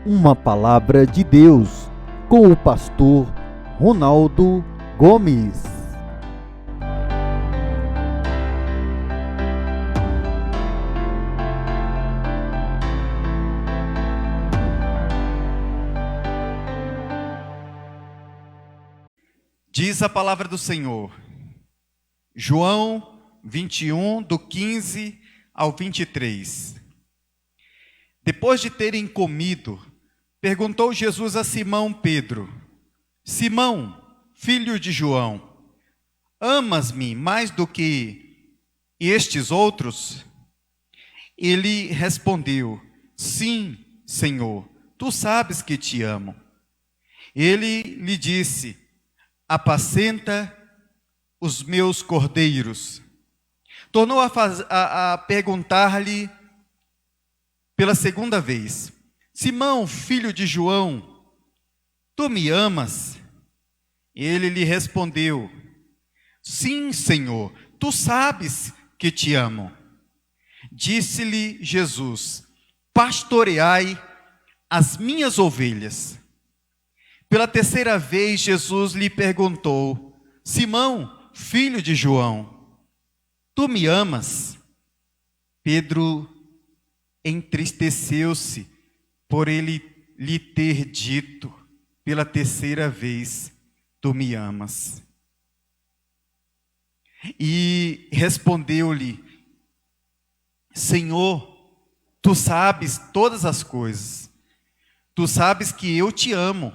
Uma palavra de Deus, com o pastor Ronaldo Gomes. Diz a palavra do Senhor, João 21, do 15 ao 23. Depois de terem comido, perguntou Jesus a Simão Pedro: Simão, filho de João, amas-me mais do que estes outros? Ele respondeu: Sim, Senhor, tu sabes que te amo. Ele lhe disse: apacenta os meus cordeiros. Tornou a perguntar-lhe pela segunda vez: Simão, filho de João, tu me amas? Ele lhe respondeu: Sim, Senhor, tu sabes que te amo. Disse-lhe Jesus: pastoreai as minhas ovelhas. Pela terceira vez, Jesus lhe perguntou: Simão, filho de João, tu me amas? Pedro entristeceu-se por ele lhe ter dito pela terceira vez: tu me amas. E respondeu-lhe: Senhor, tu sabes todas as coisas, tu sabes que eu te amo.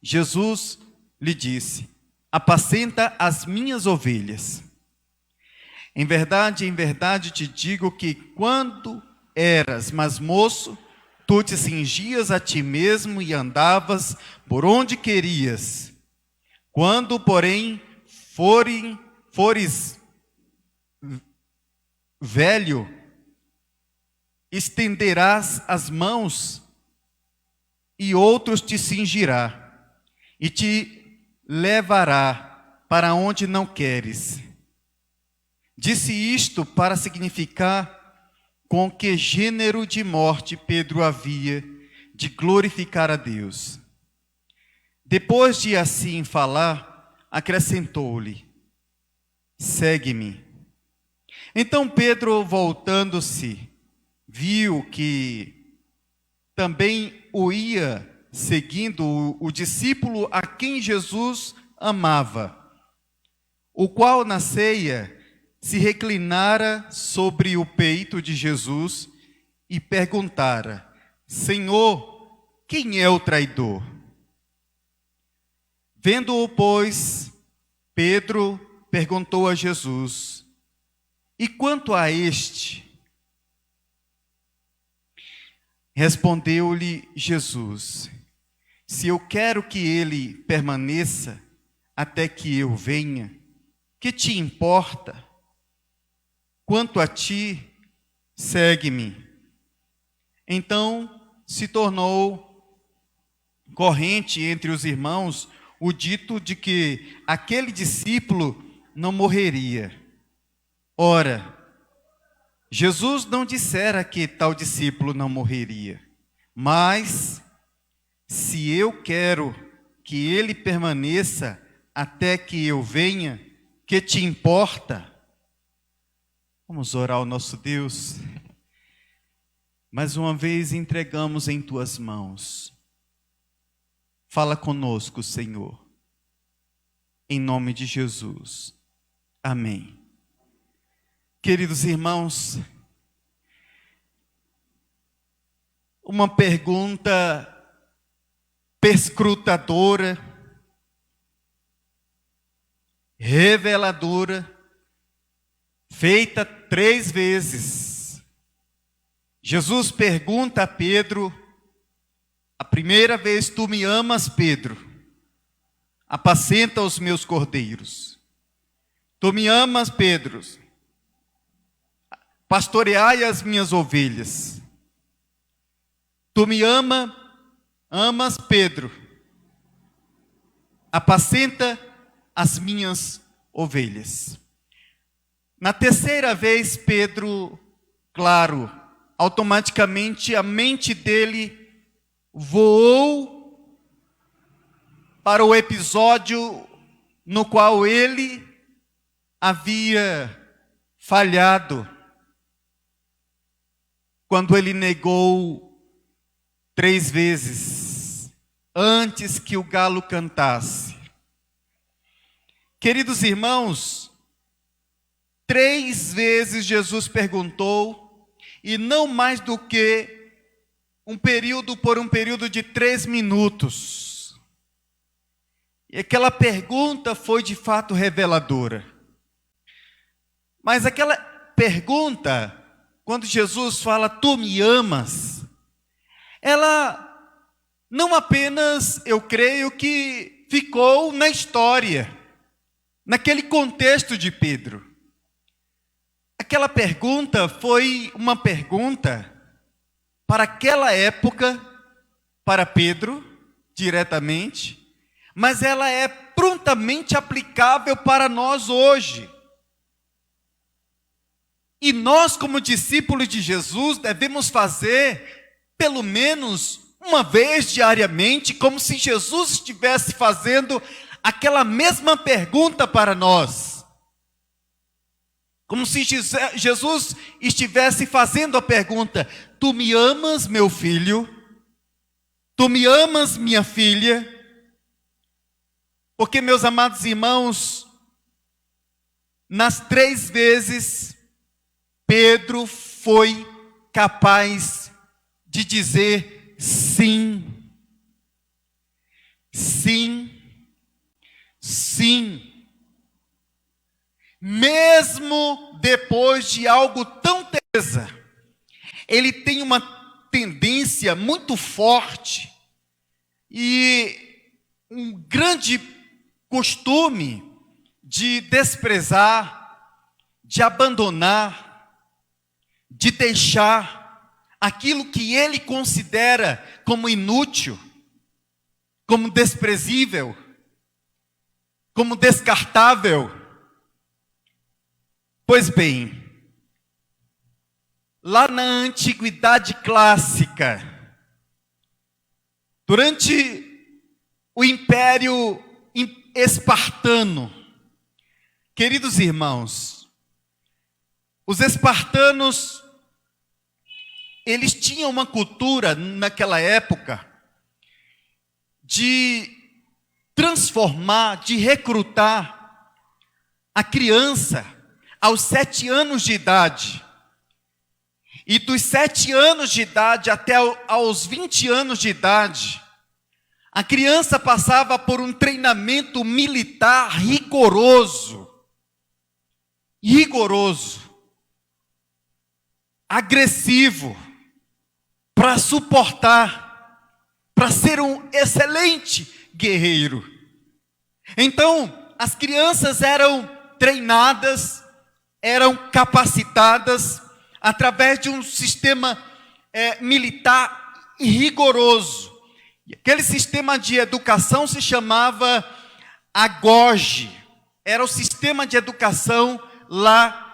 Jesus lhe disse: apacenta as minhas ovelhas. Em verdade te digo que quando eras mais moço, tu te cingias a ti mesmo e andavas por onde querias. Quando, porém, fores velho, estenderás as mãos e outros te cingirá e te levará para onde não queres. Disse isto para significar com que gênero de morte Pedro havia de glorificar a Deus. Depois de assim falar, acrescentou-lhe: segue-me. Então Pedro, voltando-se, viu que também o ia seguindo o discípulo a quem Jesus amava, o qual na ceia se reclinara sobre o peito de Jesus e perguntara: Senhor, quem é o traidor? Vendo-o, pois, Pedro perguntou a Jesus: e quanto a este? Respondeu-lhe Jesus: se eu quero que ele permaneça até que eu venha, que te importa? Quanto a ti, segue-me. Então se tornou corrente entre os irmãos o dito de que aquele discípulo não morreria. Ora, Jesus não dissera que tal discípulo não morreria, mas se eu quero que ele permaneça até que eu venha, que te importa? Vamos orar ao nosso Deus. Mais uma vez entregamos em tuas mãos. Fala conosco, Senhor, em nome de Jesus. Amém. Queridos irmãos, uma pergunta perscrutadora, reveladora, feita 3 vezes. Jesus pergunta a Pedro, a primeira vez: tu me amas, Pedro? Apacenta os meus cordeiros. Tu me amas, Pedro? Pastoreai as minhas ovelhas. Tu me amas, Pedro? Apacenta as minhas ovelhas. Na terceira vez, Pedro, claro, automaticamente a mente dele voou para o episódio no qual ele havia falhado, quando ele negou 3 vezes, antes que o galo cantasse. Queridos irmãos, 3 vezes Jesus perguntou, e não mais do que um período de 3 minutos. E aquela pergunta foi de fato reveladora. Mas aquela pergunta, quando Jesus fala, tu me amas, ela não apenas, eu creio que ficou na história, naquele contexto de Pedro. Aquela pergunta foi uma pergunta para aquela época, para Pedro, diretamente, mas ela é prontamente aplicável para nós hoje. E nós, como discípulos de Jesus, devemos fazer, pelo menos uma vez diariamente, como se Jesus estivesse fazendo aquela mesma pergunta para nós. Como se Jesus estivesse fazendo a pergunta: tu me amas, meu filho? Tu me amas, minha filha? Porque, meus amados irmãos, nas 3 vezes, Pedro foi capaz de dizer sim, sim, sim. Mesmo depois de algo tão terrível, ele tem uma tendência muito forte e um grande costume de desprezar, de abandonar, de deixar aquilo que ele considera como inútil, como desprezível, como descartável. Pois bem, lá na antiguidade clássica, durante o Império Espartano, queridos irmãos, os espartanos, eles tinham uma cultura naquela época de transformar, de recrutar a criança aos 7 anos de idade. E dos 7 anos de idade até aos 20 anos de idade, a criança passava por um treinamento militar rigoroso, agressivo, para suportar, para ser um excelente guerreiro. Então, as crianças eram treinadas, eram capacitadas através de um sistema militar rigoroso. E aquele sistema de educação se chamava agoge. Era o sistema de educação lá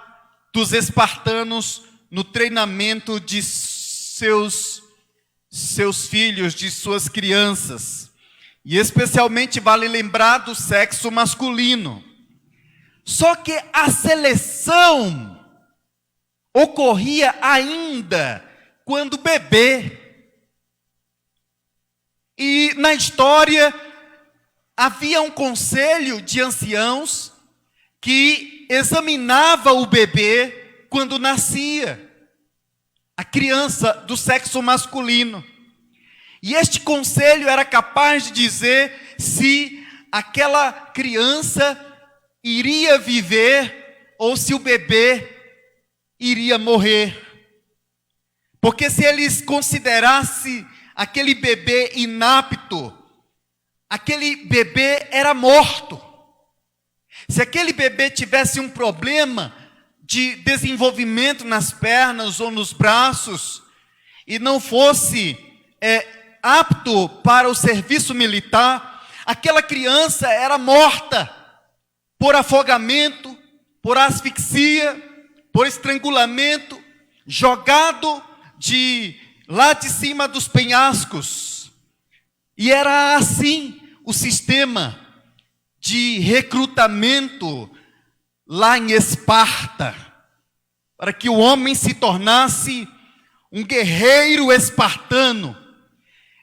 dos espartanos no treinamento de seus filhos, de suas crianças. E especialmente vale lembrar do sexo masculino. Só que a seleção ocorria ainda quando bebê. E na história havia um conselho de anciãos que examinava o bebê quando nascia, a criança do sexo masculino. E este conselho era capaz de dizer se aquela criança iria viver ou se o bebê iria morrer. Porque se eles considerassem aquele bebê inapto, aquele bebê era morto. Se aquele bebê tivesse um problema de desenvolvimento nas pernas ou nos braços e não fosse apto para o serviço militar, aquela criança era morta por afogamento, por asfixia, por estrangulamento, jogado lá de cima dos penhascos. E era assim o sistema de recrutamento lá em Esparta, para que o homem se tornasse um guerreiro espartano.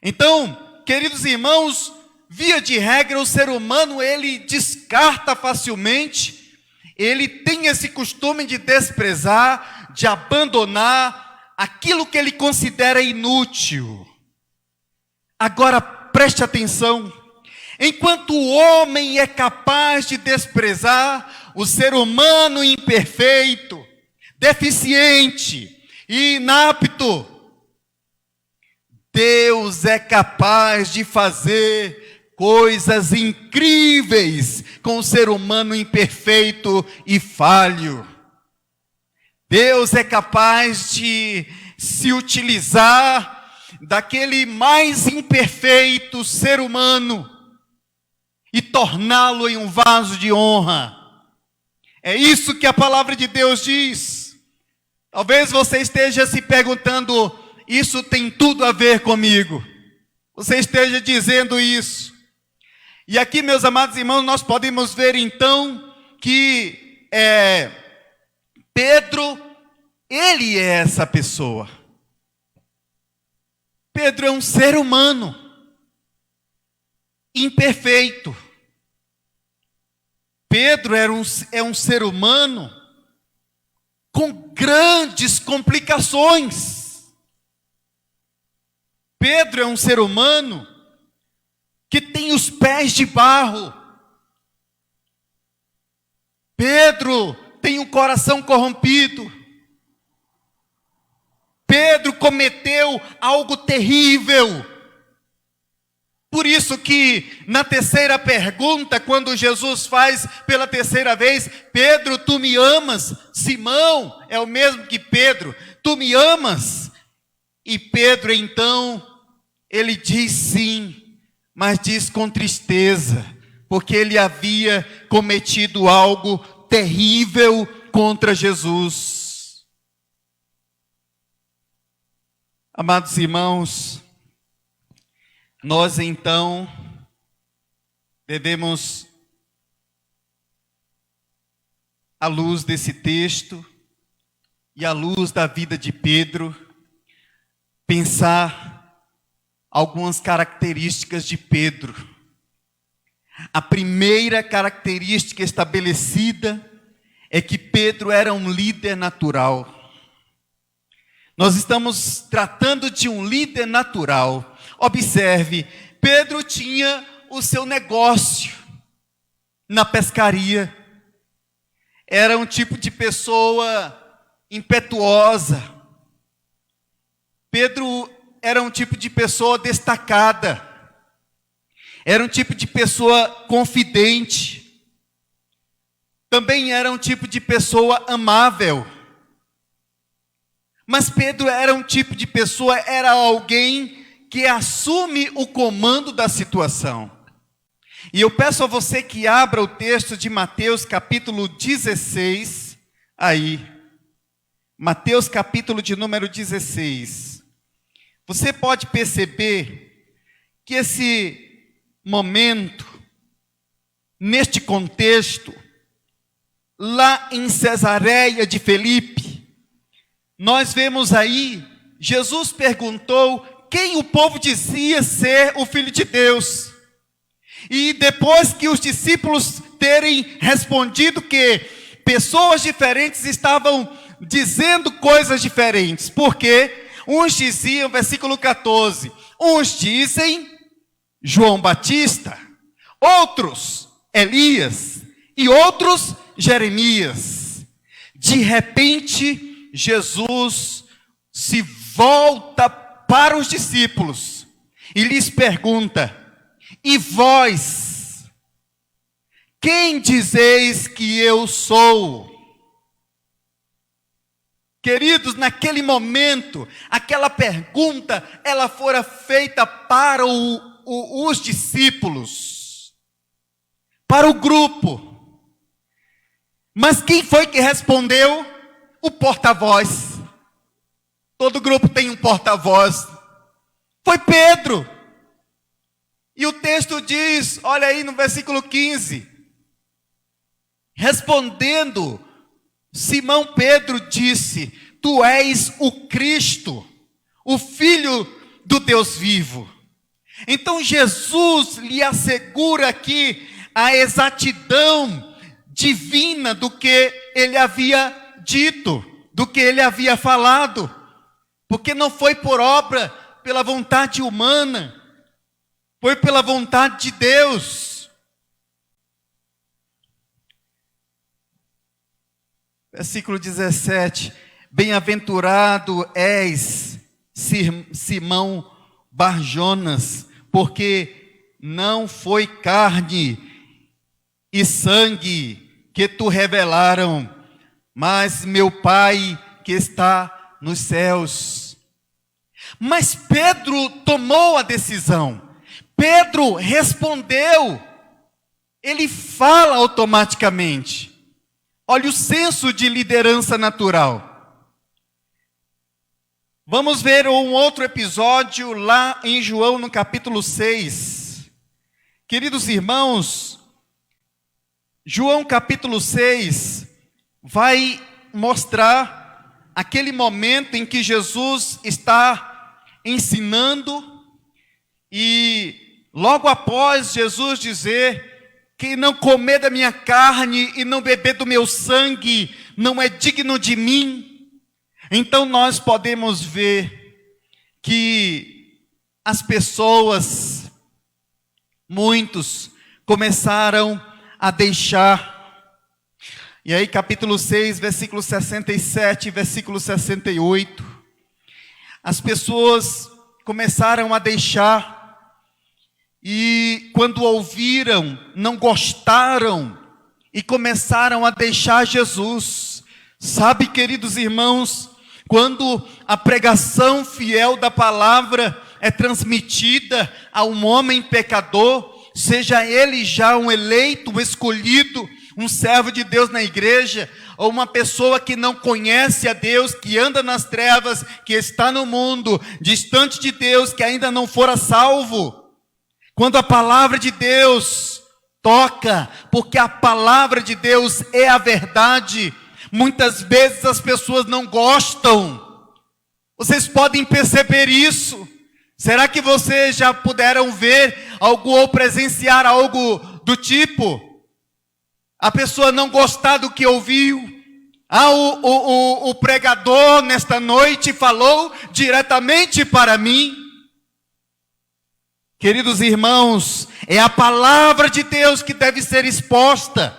Então, queridos irmãos, via de regra, o ser humano, ele descarta facilmente, ele tem esse costume de desprezar, de abandonar aquilo que ele considera inútil. Agora, preste atenção, enquanto o homem é capaz de desprezar o ser humano imperfeito, deficiente e inapto, Deus é capaz de fazer coisas incríveis com o ser humano imperfeito e falho. Deus é capaz de se utilizar daquele mais imperfeito ser humano e torná-lo em um vaso de honra. É isso que a palavra de Deus diz. Talvez você esteja se perguntando, isso tem tudo a ver comigo. Você esteja dizendo isso. E aqui, meus amados irmãos, nós podemos ver então que Pedro, ele é essa pessoa. Pedro é um ser humano imperfeito. Pedro é um ser humano com grandes complicações. Pedro é um ser humano que tem os pés de barro. Pedro tem um coração corrompido. Pedro cometeu algo terrível. Por isso que na terceira pergunta, quando Jesus faz pela terceira vez, Pedro, tu me amas? Simão é o mesmo que Pedro, tu me amas? E Pedro então, ele diz sim, mas diz com tristeza, porque ele havia cometido algo terrível contra Jesus. Amados irmãos, nós então devemos, à luz desse texto e à luz da vida de Pedro, pensar algumas características de Pedro. A primeira característica estabelecida é que Pedro era um líder natural. Nós estamos tratando de um líder natural. Observe, Pedro tinha o seu negócio na pescaria. Era um tipo de pessoa impetuosa. Pedro era um tipo de pessoa destacada. Era um tipo de pessoa confidente. Também era um tipo de pessoa amável. Mas Pedro era um tipo de pessoa, era alguém que assume o comando da situação. E eu peço a você que abra o texto de Mateus capítulo 16, aí. Mateus capítulo de número 16. Você pode perceber que esse momento, neste contexto, lá em Cesareia de Filipe, nós vemos aí, Jesus perguntou quem o povo dizia ser o Filho de Deus. E depois que os discípulos terem respondido que pessoas diferentes estavam dizendo coisas diferentes. Porque uns diziam, versículo 14, uns dizem João Batista, outros Elias e outros Jeremias. De repente, Jesus se volta para os discípulos e lhes pergunta: e vós, quem dizeis que eu sou? Queridos, naquele momento, aquela pergunta, ela fora feita para os discípulos, para o grupo. Mas quem foi que respondeu? O porta-voz. Todo grupo tem um porta-voz. Foi Pedro. diz, olha aí no versículo 15. Respondendo, Simão Pedro disse: Tu és o Cristo, o Filho do Deus vivo. Então Jesus lhe assegura aqui a exatidão divina do que ele havia dito, do que ele havia falado, porque não foi por obra, pela vontade humana, foi pela vontade de Deus. Versículo 17: Bem-aventurado és, Simão Barjonas, porque não foi carne e sangue que te revelaram, mas meu Pai que está nos céus. Mas Pedro tomou a decisão. Pedro respondeu. Ele fala automaticamente. Olha o senso de liderança natural. Vamos ver um outro episódio lá em João, no capítulo 6. Queridos irmãos, João capítulo 6 vai mostrar aquele momento em que Jesus está ensinando e logo após Jesus dizer: quem não comer da minha carne e não beber do meu sangue não é digno de mim. Então nós podemos ver que as pessoas, muitos, começaram a deixar. E aí capítulo 6, versículo 67, versículo 68. As pessoas começaram a deixar. E quando ouviram, não gostaram e começaram a deixar Jesus. Sabe, queridos irmãos, quando a pregação fiel da palavra é transmitida a um homem pecador, seja ele já um eleito, um escolhido, um servo de Deus na igreja, ou uma pessoa que não conhece a Deus, que anda nas trevas, que está no mundo, distante de Deus, que ainda não fora salvo. Quando a palavra de Deus toca, porque a palavra de Deus é a verdade, muitas vezes as pessoas não gostam. Vocês podem perceber isso. Será que vocês já puderam ver algo ou presenciar algo do tipo? A pessoa não gostar do que ouviu. O pregador nesta noite falou diretamente para mim. Queridos irmãos, é a palavra de Deus que deve ser exposta.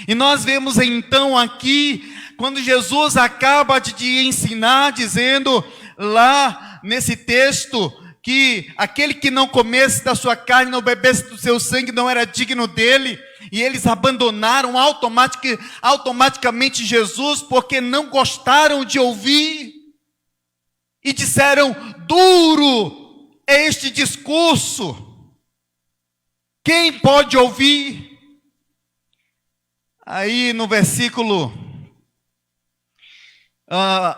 E nós vemos então aqui, quando Jesus acaba de ensinar, dizendo lá nesse texto, que aquele que não comesse da sua carne, não bebesse do seu sangue, não era digno dele. E eles abandonaram automaticamente Jesus, porque não gostaram de ouvir. E disseram: duro é este discurso, quem pode ouvir? Aí no versículo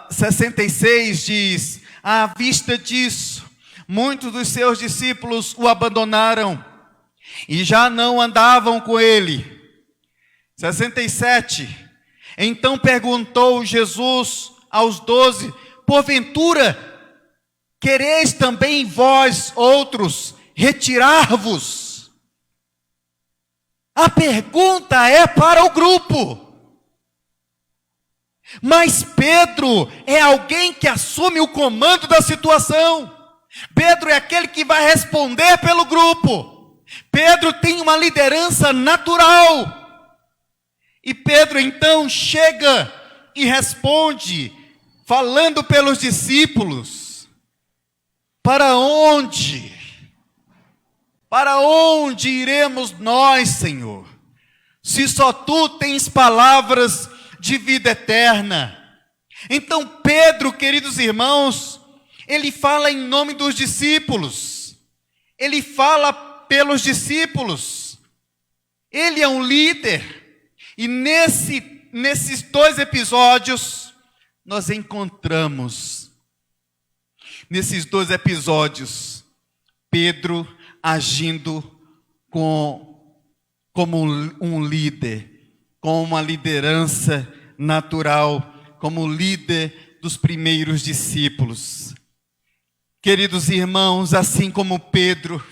66 diz: à vista disso, muitos dos seus discípulos o abandonaram e já não andavam com ele. 67. Então perguntou Jesus aos 12: porventura quereis também vós outros retirar-vos? A pergunta é para o grupo. Mas Pedro é alguém que assume o comando da situação. Pedro é aquele que vai responder pelo grupo. Pedro tem uma liderança natural. E Pedro então chega e responde, falando pelos discípulos: para onde? Para onde iremos nós, Senhor? Se só Tu tens palavras de vida eterna. Então Pedro, queridos irmãos, ele fala em nome dos discípulos. Ele fala pelos discípulos. Ele é um líder. E nesses dois episódios, nós encontramos, nesses dois episódios, Pedro agindo como um líder, com uma liderança natural, como líder dos primeiros discípulos. Queridos irmãos, assim como Pedro,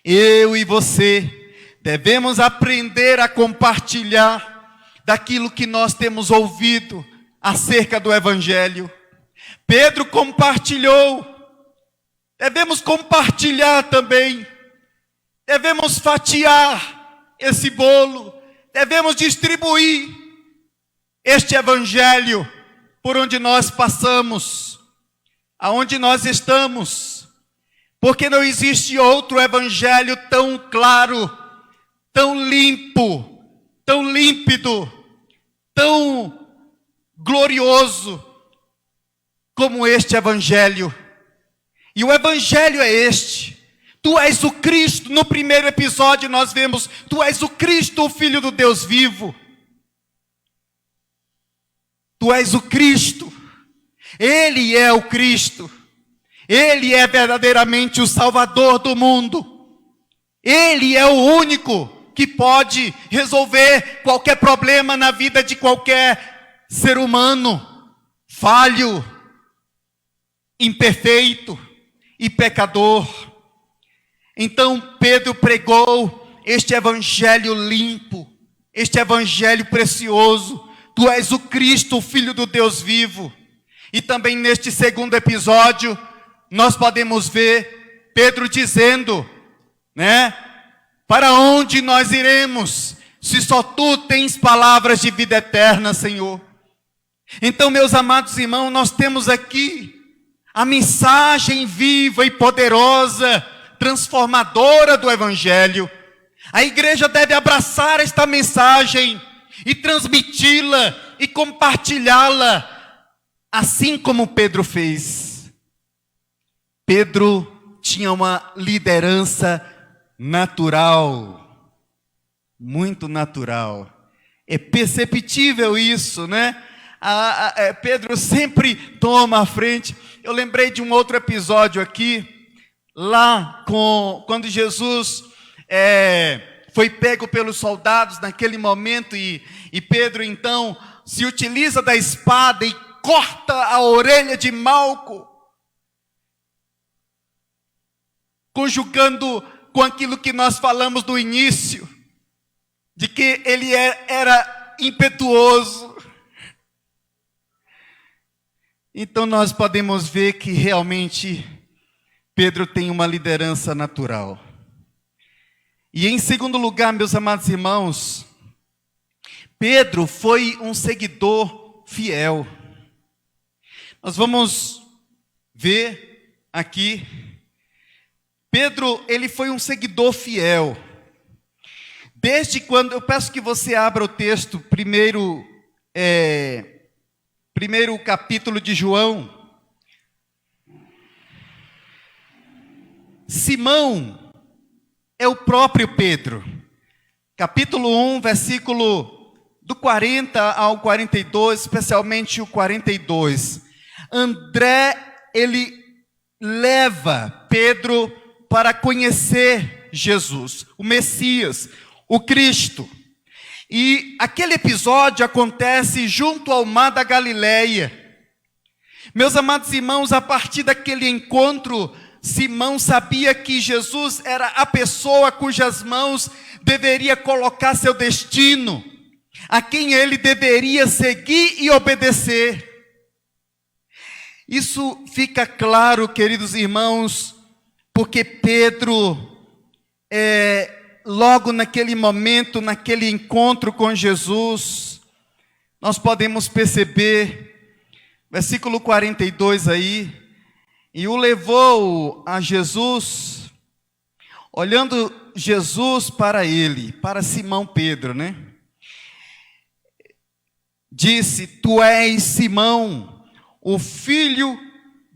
eu e você devemos aprender a compartilhar daquilo que nós temos ouvido acerca do Evangelho. Pedro compartilhou, devemos compartilhar também, devemos fatiar esse bolo, devemos distribuir este Evangelho por onde nós passamos, aonde nós estamos, porque não existe outro Evangelho tão claro, tão limpo, tão límpido, tão glorioso como este Evangelho. E o Evangelho é este: tu és o Cristo. No primeiro episódio nós vemos, tu és o Cristo, o Filho do Deus vivo. Tu és o Cristo. Ele é o Cristo. Ele é verdadeiramente o Salvador do mundo. Ele é o único que pode resolver qualquer problema na vida de qualquer ser humano falho, imperfeito e pecador. Então Pedro pregou este Evangelho limpo, este Evangelho precioso. Tu és o Cristo, o Filho do Deus vivo. E também neste segundo episódio, nós podemos ver Pedro dizendo, para onde nós iremos, se só tu tens palavras de vida eterna, Senhor? Então, meus amados irmãos, nós temos aqui a mensagem viva e poderosa, transformadora do Evangelho. A igreja deve abraçar esta mensagem e transmiti-la e compartilhá-la, assim como Pedro fez. Pedro tinha uma liderança natural, muito natural. É perceptível isso, Pedro sempre toma a frente. Eu lembrei de um outro episódio aqui, lá quando Jesus foi pego pelos soldados naquele momento, e Pedro então se utiliza da espada e corta a orelha de Malco, conjugando com aquilo que nós falamos no início, de que ele era impetuoso. Então nós podemos ver que realmente Pedro tem uma liderança natural. E em segundo lugar, meus amados irmãos, Pedro foi um seguidor fiel. Nós vamos ver aqui, Pedro, ele foi um seguidor fiel. Desde quando, eu peço que você abra o texto, primeiro capítulo de João. Simão é o próprio Pedro. Capítulo 1, versículo do 40 ao 42, especialmente o 42. André, ele leva Pedro para conhecer Jesus, o Messias, o Cristo. E aquele episódio acontece junto ao mar da Galileia. Meus amados irmãos, a partir daquele encontro, Simão sabia que Jesus era a pessoa cujas mãos deveria colocar seu destino, a quem ele deveria seguir e obedecer. Isso fica claro, queridos irmãos, porque Pedro, logo naquele momento, naquele encontro com Jesus, nós podemos perceber, versículo 42 aí, e o levou a Jesus, olhando Jesus para ele, para Simão Pedro, disse: tu és Simão, o filho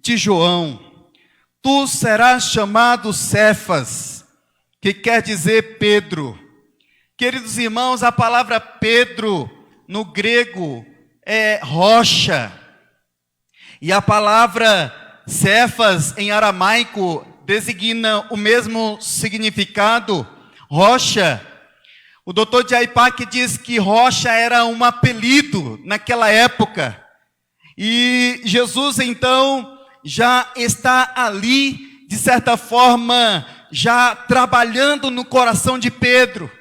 de João, tu serás chamado Cefas, que quer dizer Pedro. Queridos irmãos, a palavra Pedro no grego é rocha, e a palavra Cefas em aramaico designa o mesmo significado, Rocha. O doutor J.I. Packer diz que Rocha era um apelido naquela época. E Jesus, então, já está ali, de certa forma, já trabalhando no coração de Pedro.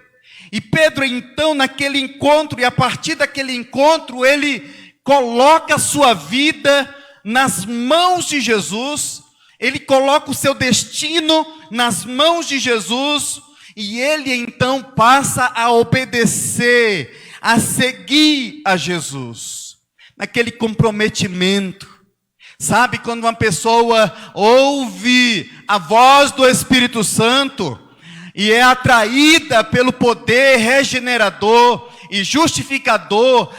E Pedro, então, naquele encontro, e a partir daquele encontro, ele coloca a sua vida nas mãos de Jesus, ele coloca o seu destino nas mãos de Jesus, e ele, então, passa a obedecer, a seguir a Jesus, naquele comprometimento. Sabe, quando uma pessoa ouve a voz do Espírito Santo, e é atraída pelo poder regenerador e justificador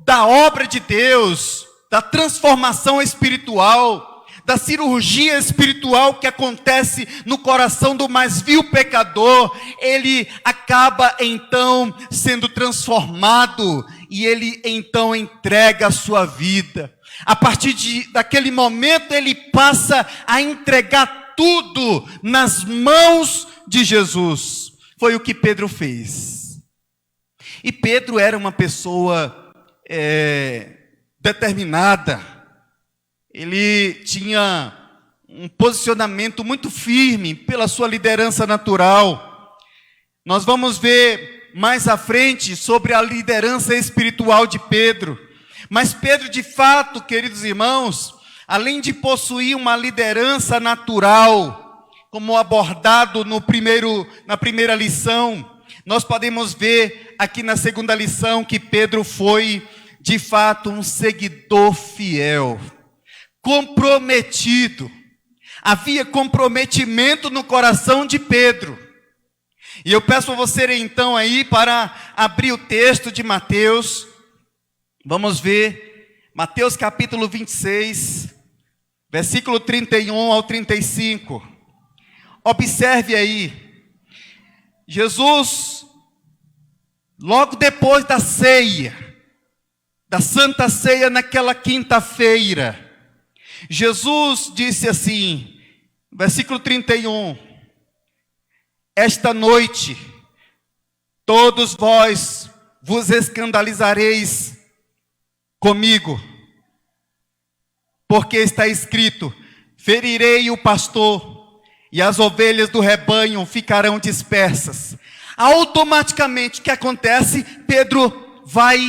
da obra de Deus, da transformação espiritual, da cirurgia espiritual que acontece no coração do mais vil pecador, ele acaba então sendo transformado e ele então entrega a sua vida. A partir daquele momento ele passa a entregar tudo nas mãos de Jesus. Foi o que Pedro fez. E Pedro era uma pessoa determinada. Ele tinha um posicionamento muito firme pela sua liderança natural. Nós vamos ver mais à frente sobre a liderança espiritual de Pedro. Mas Pedro, de fato, queridos irmãos, além de possuir uma liderança natural, como abordado na primeira lição, nós podemos ver aqui na segunda lição que Pedro foi, de fato, um seguidor fiel, comprometido. Havia comprometimento no coração de Pedro. E eu peço a você então aí para abrir o texto de Mateus. Vamos ver Mateus capítulo 26, versículo 31 ao 35. Observe aí, Jesus, logo depois da ceia, da Santa Ceia naquela quinta-feira, Jesus disse assim, versículo 31, esta noite, todos vós vos escandalizareis comigo, porque está escrito, ferirei o pastor, e as ovelhas do rebanho ficarão dispersas. Automaticamente, o que acontece? Pedro vai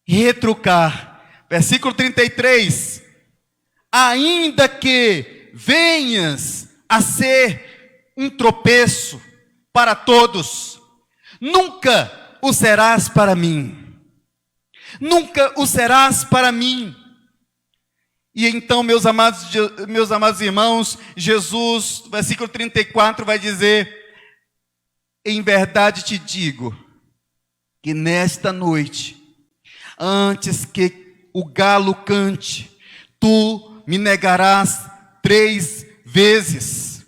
retrucar. Versículo 33. Ainda que venhas a ser um tropeço para todos, nunca o serás para mim. Nunca o serás para mim. E então, meus amados irmãos, Jesus, versículo 34, vai dizer, em verdade te digo, que nesta noite, antes que o galo cante, tu me negarás 3 vezes.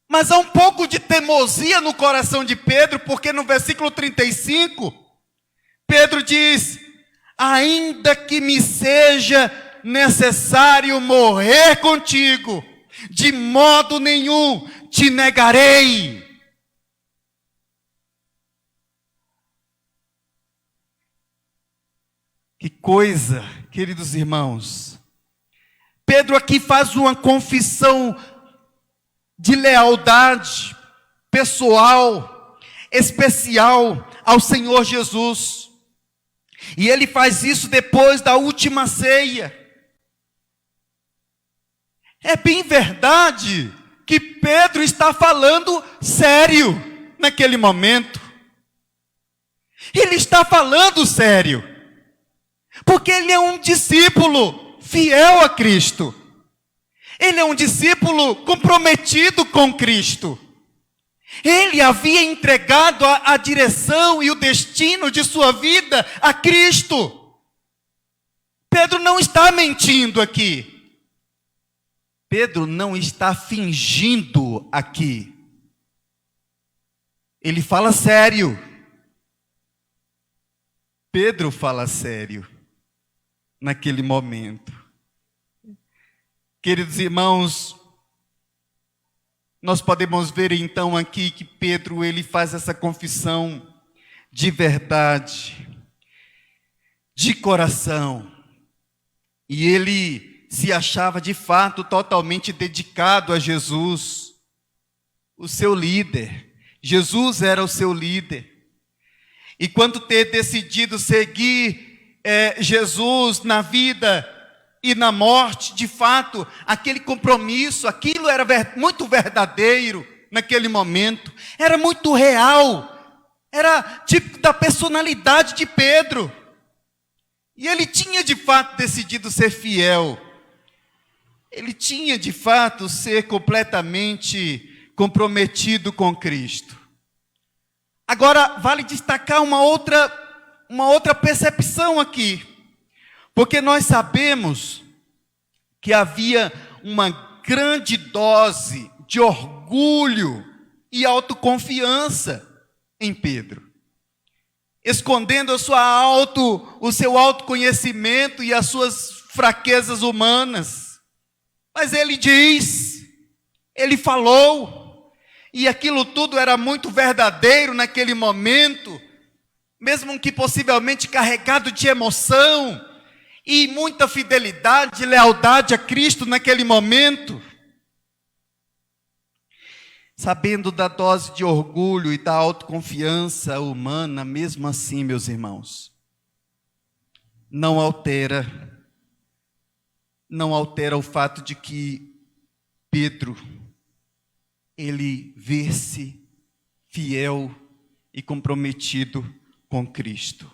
Mas há um pouco de teimosia no coração de Pedro, porque no versículo 35, Pedro diz, ainda que me seja necessário morrer contigo, de modo nenhum te negarei. Que coisa, queridos irmãos. Pedro aqui faz uma confissão de lealdade pessoal, especial ao Senhor Jesus. E ele faz isso depois da última ceia. É bem verdade que Pedro está falando sério naquele momento. Ele está falando sério, porque ele é um discípulo fiel a Cristo. Ele é um discípulo comprometido com Cristo. Ele havia entregado a direção e o destino de sua vida a Cristo. Pedro não está mentindo aqui. Pedro não está fingindo aqui. Ele fala sério. Pedro fala sério naquele momento. Queridos irmãos, nós podemos ver então aqui que Pedro, ele faz essa confissão de verdade, de coração. E ele se achava de fato totalmente dedicado a Jesus, o seu líder. Jesus era o seu líder. E quando ter decidido seguir Jesus na vida e na morte, de fato, aquele compromisso, aquilo era muito verdadeiro naquele momento, era muito real, era típico da personalidade de Pedro. E ele tinha de fato decidido ser fiel, ele tinha de fato ser completamente comprometido com Cristo. Agora, vale destacar uma outra percepção aqui. Porque nós sabemos que havia uma grande dose de orgulho e autoconfiança em Pedro, escondendo o seu autoconhecimento e as suas fraquezas humanas. Mas ele diz, ele falou, e aquilo tudo era muito verdadeiro naquele momento, mesmo que possivelmente carregado de emoção, e muita fidelidade e lealdade a Cristo naquele momento. Sabendo da dose de orgulho e da autoconfiança humana, mesmo assim, meus irmãos, não altera o fato de que Pedro, ele vê-se fiel e comprometido com Cristo.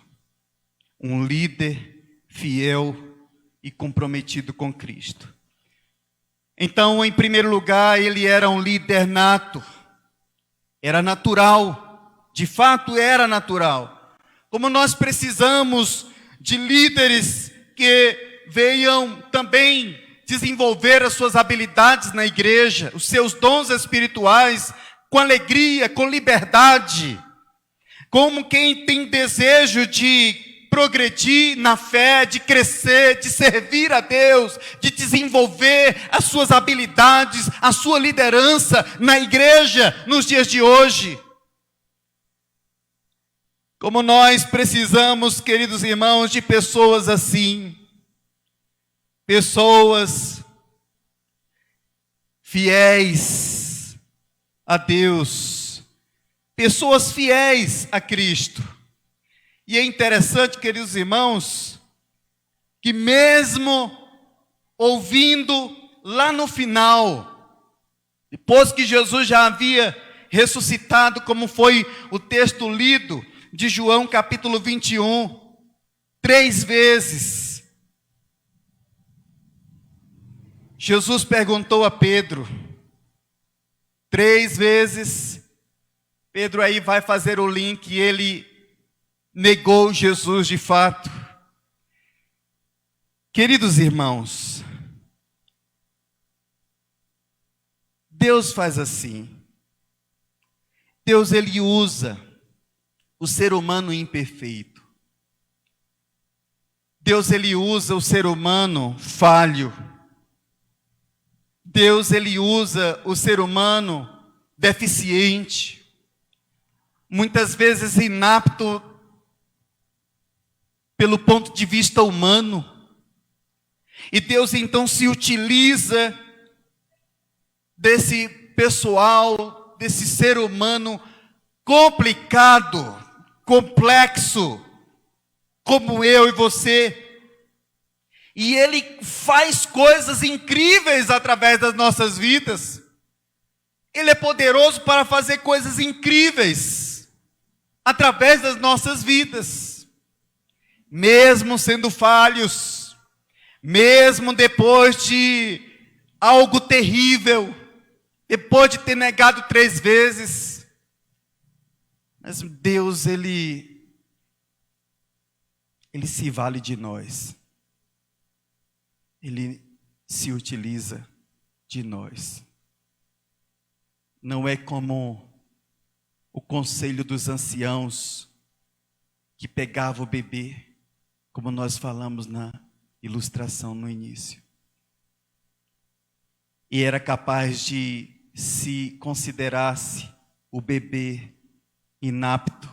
Um líder fiel e comprometido com Cristo. Então, em primeiro lugar, ele era um líder nato. Era natural. De fato, era natural. Como nós precisamos de líderes que venham também desenvolver as suas habilidades na igreja, os seus dons espirituais, com alegria, com liberdade. Como quem tem desejo de progredir na fé, de crescer, de servir a Deus, de desenvolver as suas habilidades, a sua liderança na igreja nos dias de hoje. Como nós precisamos, queridos irmãos, de pessoas assim, pessoas fiéis a Deus, pessoas fiéis a Cristo. E é interessante, queridos irmãos, que mesmo ouvindo lá no final, depois que Jesus já havia ressuscitado, como foi o texto lido de João capítulo 21, 3 vezes, Jesus perguntou a Pedro, 3 vezes, Pedro aí vai fazer o link, e ele negou Jesus de fato. Queridos irmãos, Deus faz assim. Deus, ele usa o ser humano imperfeito. Deus, ele usa o ser humano falho. Deus, ele usa o ser humano deficiente, muitas vezes inapto pelo ponto de vista humano. E Deus então se utiliza desse pessoal, desse ser humano complicado, complexo, como eu e você. E Ele faz coisas incríveis através das nossas vidas. Ele é poderoso para fazer coisas incríveis através das nossas vidas. Mesmo sendo falhos, mesmo depois de algo terrível, depois de ter negado 3 vezes, mas Deus, Ele se vale de nós, Ele se utiliza de nós. Não é como o conselho dos anciãos que pegava o bebê, como nós falamos na ilustração no início, e era capaz de se considerasse o bebê inapto,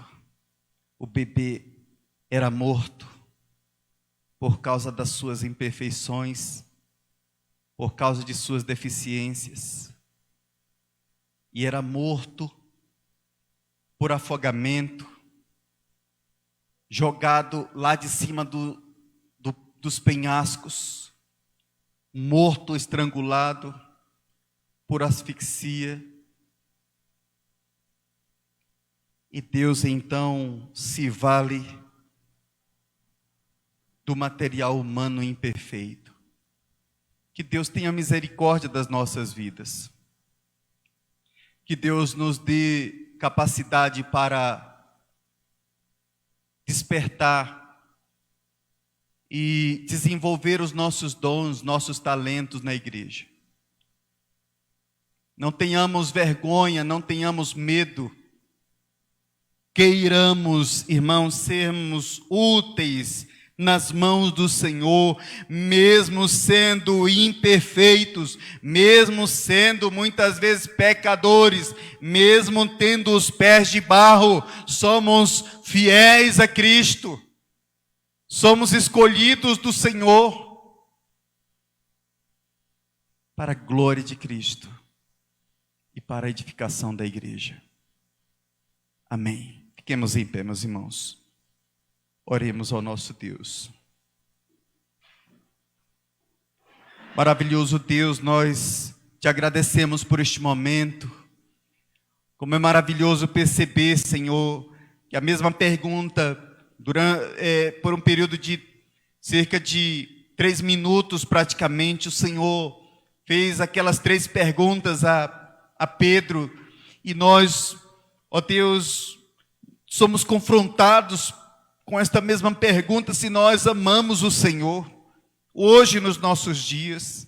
o bebê era morto por causa das suas imperfeições, por causa de suas deficiências, e era morto por afogamento, jogado lá de cima dos penhascos, morto, estrangulado por asfixia. E Deus então se vale do material humano imperfeito. Que Deus tenha misericórdia das nossas vidas. Que Deus nos dê capacidade para despertar e desenvolver os nossos dons, nossos talentos na igreja. Não tenhamos vergonha, não tenhamos medo. Queiramos, irmãos, sermos úteis nas mãos do Senhor, mesmo sendo imperfeitos, mesmo sendo muitas vezes pecadores, mesmo tendo os pés de barro, somos fiéis a Cristo, somos escolhidos do Senhor, para a glória de Cristo e para a edificação da igreja. Amém. Fiquemos em pé, meus irmãos. Oremos ao nosso Deus. Maravilhoso Deus, nós te agradecemos por este momento. Como é maravilhoso perceber, Senhor, que a mesma pergunta, por um período de cerca de 3 minutos praticamente, o Senhor fez aquelas 3 perguntas a Pedro, e nós, ó Deus, somos confrontados com esta mesma pergunta, se nós amamos o Senhor, hoje nos nossos dias.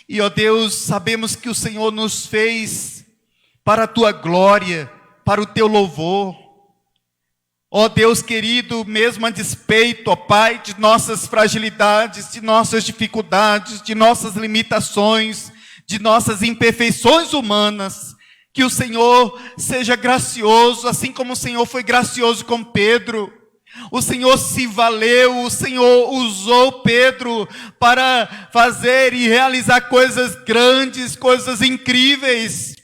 E, ó Deus, sabemos que o Senhor nos fez para a Tua glória, para o Teu louvor. Ó Deus querido, mesmo a despeito, ó Pai, de nossas fragilidades, de nossas dificuldades, de nossas limitações, de nossas imperfeições humanas, que o Senhor seja gracioso, assim como o Senhor foi gracioso com Pedro. O Senhor se valeu, o Senhor usou Pedro para fazer e realizar coisas grandes, coisas incríveis.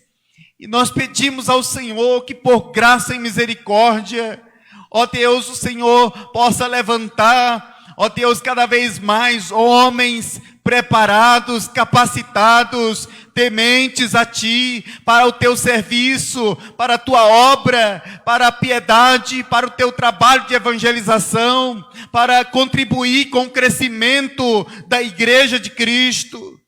E nós pedimos ao Senhor que por graça e misericórdia, ó Deus, o Senhor possa levantar, ó Deus, cada vez mais homens preparados, capacitados, tementes a Ti, para o Teu serviço, para a Tua obra, para a piedade, para o Teu trabalho de evangelização, para contribuir com o crescimento da Igreja de Cristo.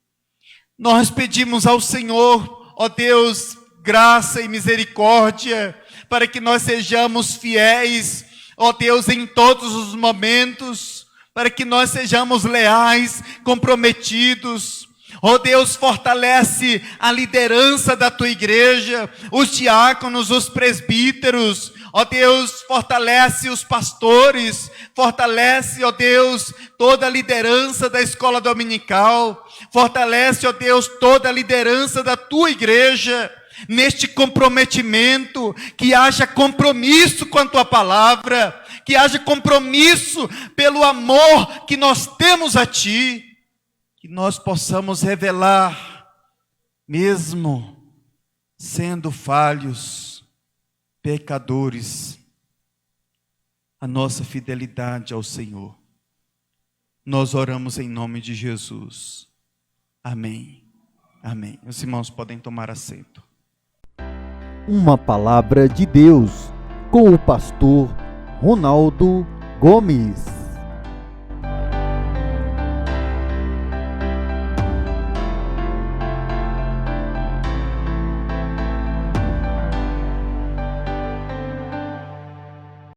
Nós pedimos ao Senhor, ó Deus, graça e misericórdia, para que nós sejamos fiéis, ó Deus, em todos os momentos, para que nós sejamos leais, comprometidos. Ó Deus, fortalece a liderança da Tua igreja, os diáconos, os presbíteros. Ó Deus, fortalece os pastores, fortalece, ó Deus, toda a liderança da escola dominical, fortalece, ó Deus, toda a liderança da Tua igreja, neste comprometimento, que haja compromisso com a Tua palavra, que haja compromisso pelo amor que nós temos a Ti, que nós possamos revelar, mesmo sendo falhos, pecadores, a nossa fidelidade ao Senhor. Nós oramos em nome de Jesus. Amém. Amém. Os irmãos podem tomar assento. Uma palavra de Deus, com o pastor Ronaldo Gomes.